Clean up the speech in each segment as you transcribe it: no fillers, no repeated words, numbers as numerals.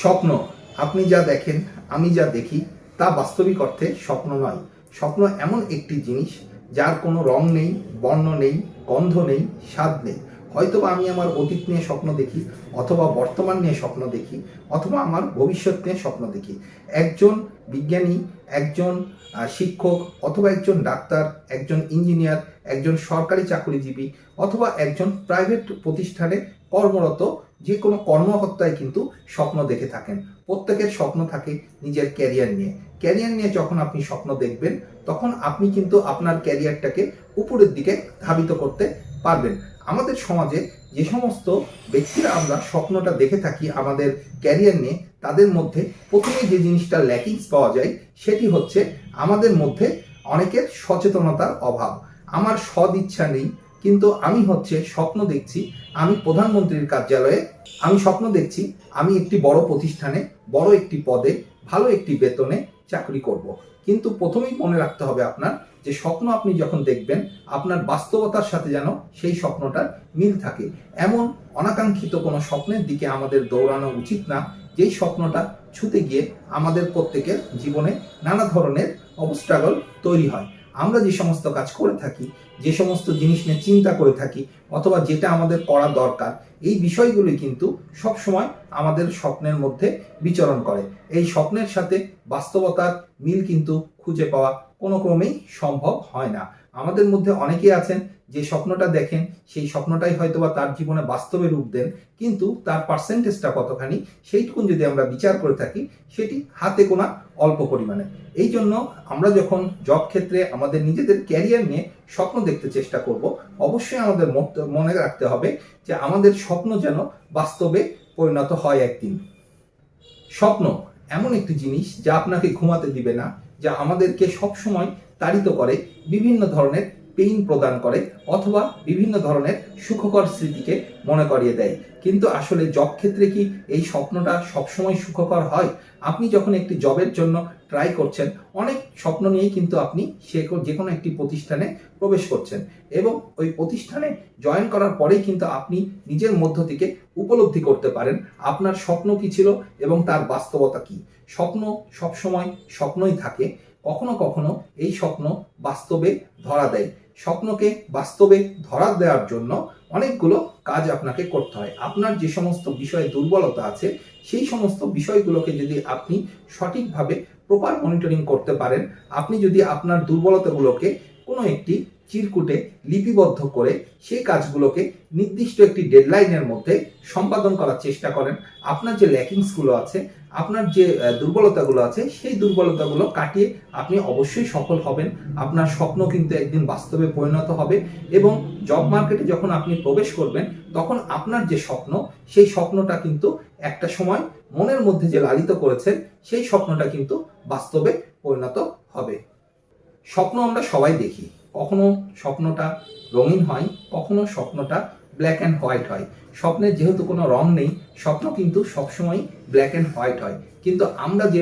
স্বপ্ন, আপনি যা দেখেন, আমি যা দেখি, তা বাস্তবিক অর্থে স্বপ্ন নয়। স্বপ্ন এমন একটি জিনিস যার কোনো রং নেই, বর্ণ নেই, গন্ধ নেই, স্বাদ নেই। হয়তোবা আমি আমার অতীত নিয়ে স্বপ্ন দেখি, অথবা বর্তমান নিয়ে স্বপ্ন দেখি, অথবা আমার ভবিষ্যৎ নিয়ে স্বপ্ন দেখি। একজন বিজ্ঞানী, একজন শিক্ষক, অথবা একজন ডাক্তার, একজন ইঞ্জিনিয়ার, একজন সরকারি চাকরিজীবী, অথবা একজন প্রাইভেট প্রতিষ্ঠানে কর্মরত যে কোনো কর্মকর্তাই কিন্তু স্বপ্ন দেখে থাকেন। প্রত্যেকের স্বপ্ন থাকে নিজের ক্যারিয়ার নিয়ে। ক্যারিয়ার নিয়ে যখন আপনি স্বপ্ন দেখবেন, তখন আপনি কিন্তু আপনার ক্যারিয়ারটাকে উপরের দিকে ধাবিত করতে পারবেন। আমাদের সমাজে যে সমস্ত ব্যক্তিরা আমরা স্বপ্নটা দেখে থাকি আমাদের ক্যারিয়ার নিয়ে, তাদের মধ্যে প্রথমে যে জিনিসটা ল্যাকিংস পাওয়া যায় সেটি হচ্ছে আমাদের মধ্যে অনেকের সচেতনতার অভাব। আমার সদ ইচ্ছা নেই, কিন্তু আমি স্বপ্ন দেখছি আমি প্রধানমন্ত্রীর কার্যালয়ে, আমি স্বপ্ন দেখছি আমি একটি বড় প্রতিষ্ঠানে, বড় একটি পদে, ভালো একটি বেতনে চাকরি করব। কিন্তু প্রথমেই মনে রাখতে হবে আপনার যে স্বপ্ন আপনি যখন দেখবেন, আপনার বাস্তবতার সাথে যেন সেই স্বপ্নটার মিল থাকে। এমন অনাকাঙ্ক্ষিত কোনো স্বপ্নের দিকে আমাদের দৌড়ানো উচিত না, যেই স্বপ্নটা ছুতে গিয়ে আমাদের প্রত্যেকের জীবনে নানা ধরনের অবস্ট্রাগল তৈরি হয়। আমরা যে সমস্ত কাজ করে থাকি, যে সমস্ত জিনিস নিয়ে চিন্তা করে থাকি, অথবা যেটা আমাদের করা দরকার, এই বিষয়গুলি কিন্তু সবসময় আমাদের স্বপ্নের মধ্যে বিচরণ করে। এই স্বপ্নের সাথে বাস্তবতার মিল কিন্তু খুঁজে পাওয়া কোনো ক্রমেই সম্ভব হয় না। আমাদের মধ্যে অনেকেই আছেন যে স্বপ্নটা দেখেন, সেই স্বপ্নটাই হয়তোবা তার জীবনে বাস্তবে রূপ দেন, কিন্তু তার পার্সেন্টেজটা কতখানি সেইটুকুন যদি আমরা বিচার করে থাকি, সেটি হাতে গোনা অল্প পরিমাণে। এই জন্য আমরা যখন জব ক্ষেত্রে আমাদের নিজেদের ক্যারিয়ার নিয়ে স্বপ্ন দেখতে চেষ্টা করব, অবশ্যই আমাদের মনে রাখতে হবে যে আমাদের স্বপ্ন যেন বাস্তবে পরিণত হয় একদিন। স্বপ্ন এমন একটি জিনিস যা আপনাকে ঘুমাতে দিবে না, যা আমাদেরকে সবসময় তাড়িত করে, বিভিন্ন ধরনের পেইন প্রদান করে, অথবা বিভিন্ন ধরনের সুখকর স্মৃতিকে মনে করিয়ে দেয়। কিন্তু আসলে জব ক্ষেত্রে কি এই স্বপ্নটা সবসময় সুখকর হয়? আপনি যখন একটি জবের জন্য ট্রাই করছেন, অনেক স্বপ্ন নিয়েই কিন্তু আপনি যে কোনো একটি প্রতিষ্ঠানে প্রবেশ করছেন, এবং ওই প্রতিষ্ঠানে জয়েন করার পরেই কিন্তু আপনি নিজের মধ্য থেকে উপলব্ধি করতে পারেন আপনার স্বপ্ন কি ছিল এবং তার বাস্তবতা কি। স্বপ্ন সবসময় স্বপ্নই থাকে, কখনো কখনো এই স্বপ্ন বাস্তবে ধরা দেয়। স্বপ্নকে বাস্তবে ধরা দেওয়ার জন্য অনেকগুলো কাজ আপনাকে করতে হয়। আপনার যে সমস্ত বিষয়ে দুর্বলতা আছে, সেই সমস্ত বিষয়গুলোকে যদি আপনি সঠিকভাবে প্রপার মনিটরিং করতে পারেন, আপনি যদি আপনার দুর্বলতাগুলোকে কোনো একটি চিরকুটে লিপিবদ্ধ করে সেই কাজগুলোকে নির্দিষ্ট একটি ডেডলাইনের মধ্যে সম্পাদন করার চেষ্টা করেন, আপনার যে ল্যাকিংসগুলো আছে, আপনার যে দুর্বলতাগুলো আছে, সেই দুর্বলতাগুলো কাটিয়ে আপনি অবশ্যই সফল হবেন। আপনার স্বপ্ন কিন্তু একদিন বাস্তবে পরিণত হবে, এবং জব মার্কেটে যখন আপনি প্রবেশ করবেন, তখন আপনার যে স্বপ্ন, সেই স্বপ্নটা কিন্তু একটা সময় মনের মধ্যে যে লালিত করেছেন, সেই স্বপ্নটা কিন্তু বাস্তবে পরিণত হবে। স্বপ্ন আমরা সবাই দেখি, কখনো স্বপ্নটা রঙিন হয়, কখনো স্বপ্নটা ব্ল্যাক অ্যান্ড হোয়াইট হয়। স্বপ্নের যেহেতু কোনো রং নেই, স্বপ্ন কিন্তু সবসময় ব্ল্যাক অ্যান্ড হোয়াইট হয়। কিন্তু আমরা যে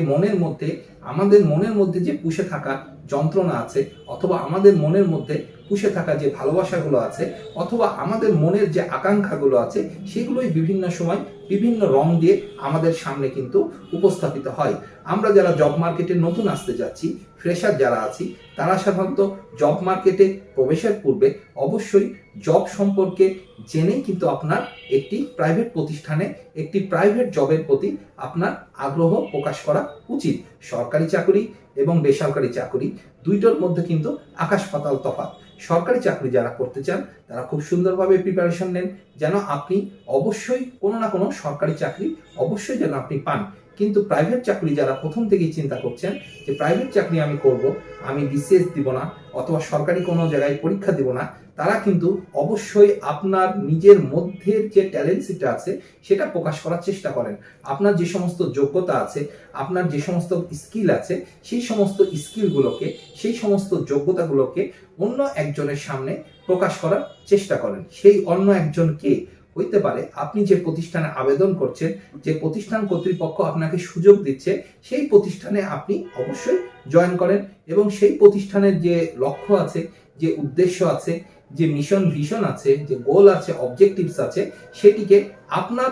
আমাদের মনের মধ্যে যে পুষে থাকা যন্ত্রণা আছে, অথবা আমাদের মনের মধ্যে পুষে থাকা যে ভালোবাসাগুলো আছে, অথবা আমাদের মনের যে আকাঙ্ক্ষাগুলো আছে, সেগুলোই বিভিন্ন সময় বিভিন্ন রং দিয়ে আমাদের সামনে কিন্তু উপস্থাপিত হয়। আমরা যারা জব মার্কেটে নতুন আসতে যাচ্ছি, ফ্রেশার যারা আছি, তারা সাধারণত জব মার্কেটে প্রবেশের পূর্বে অবশ্যই জব সম্পর্কে জেনেই কিন্তু আপনার একটি প্রাইভেট প্রতিষ্ঠানে একটি প্রাইভেট জবের প্রতি আপনার আগ্রহ প্রকাশ করা উচিত। সরকারি চাকরি এবং বেসরকারি চাকরি দুইটার মধ্যে কিন্তু আকাশ পাতাল তফাৎ। সরকারি চাকরি যারা করতে চান, তারা খুব সুন্দরভাবে প্রিপারেশন নেন, যেন আপনি অবশ্যই কোনো না কোনো সরকারি চাকরি অবশ্যই যেন আপনি পান। কিন্তু প্রাইভেট চাকরি যারা প্রথম থেকেই চিন্তা করছেন যে প্রাইভেট চাকরি আমি করব, আমি বিসিএস দিব না, অথবা সরকারি কোনো জায়গায় পরীক্ষা দিব না, তারা কিন্তু অবশ্যই আপনার নিজের মধ্যের যে ট্যালেন্টসিটা আছে সেটা প্রকাশ করার চেষ্টা করেন। আপনার যে সমস্ত যোগ্যতা আছে, আপনার যে সমস্ত স্কিল আছে, সেই সমস্ত স্কিলগুলোকে, সেই সমস্ত যোগ্যতাগুলোকে অন্য একজনের সামনে প্রকাশ করার চেষ্টা করেন। সেই অন্য একজন কে হইতে পারে আপনি যে প্রতিষ্ঠানে আবেদন করছেন, যে প্রতিষ্ঠান কর্তৃপক্ষ আপনাকে সুযোগ দিচ্ছে, সেই প্রতিষ্ঠানে আপনি অবশ্যই জয়েন করেন, এবং সেই প্রতিষ্ঠানের যে লক্ষ্য আছে, যে উদ্দেশ্য আছে, যে মিশন ভিশন আছে, যে গোল আছে, অবজেক্টিভস আছে, সেটিকে আপনার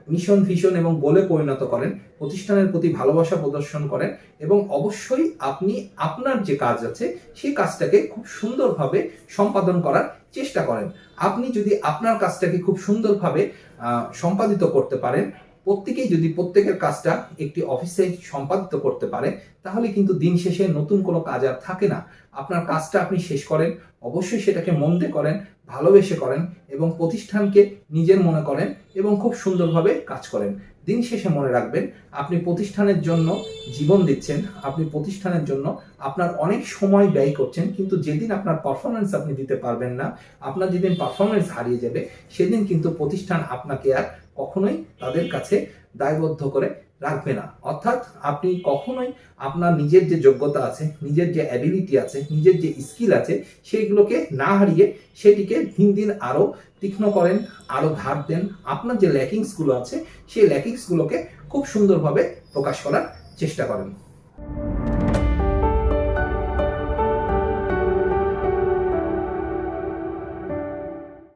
মিশন ভিশন এবং গোলে পরিণত করেন, প্রতিষ্ঠানের প্রতি ভালোবাসা প্রদর্শন করেন এবং অবশ্যই আপনি আপনার যে কাজ আছে সেই কাজটাকে খুব সুন্দরভাবে সম্পাদন করার চেষ্টা করেন। আপনি যদি আপনার কাজটাকে খুব সুন্দরভাবে সম্পাদিত করতে পারেন, প্রত্যেকেই যদি প্রত্যেকের কাজটা একটি অফিসে সম্পাদিত করতে পারে, তাহলে কিন্তু দিন শেষে নতুন কোনো কাজ আর থাকে না। আপনার কাজটা আপনি শেষ করেন, অবশ্যই সেটাকে মন দিয়ে করেন, ভালোবেসে করেন এবং প্রতিষ্ঠানকে নিজের মনে করেন এবং খুব সুন্দরভাবে কাজ করেন। দিন শেষে মনে রাখবেন, আপনি প্রতিষ্ঠানের জন্য জীবন দিচ্ছেন, আপনি প্রতিষ্ঠানের জন্য আপনার অনেক সময় ব্যয় করছেন, কিন্তু যেদিন আপনার পারফরমেন্স আপনি দিতে পারবেন না, আপনার যেদিন পারফরমেন্স হারিয়ে যাবে, সেদিন কিন্তু প্রতিষ্ঠান আপনাকে আর কখনোই তাদের কাছে দায়বদ্ধ করে রাখবে না। অর্থাৎ আপনি কখনোই আপনার নিজের যে যোগ্যতা আছে, নিজের যে অ্যাবিলিটি আছে, নিজের যে স্কিল আছে, সেইগুলোকে না হারিয়ে সেটিকে দিন দিন আরও তীক্ষ্ণ করেন, আরও ধার দেন। আপনার যে ল্যাকিংসগুলো আছে সেই ল্যাকিংসগুলোকে খুব সুন্দরভাবে প্রকাশ করার চেষ্টা করেন।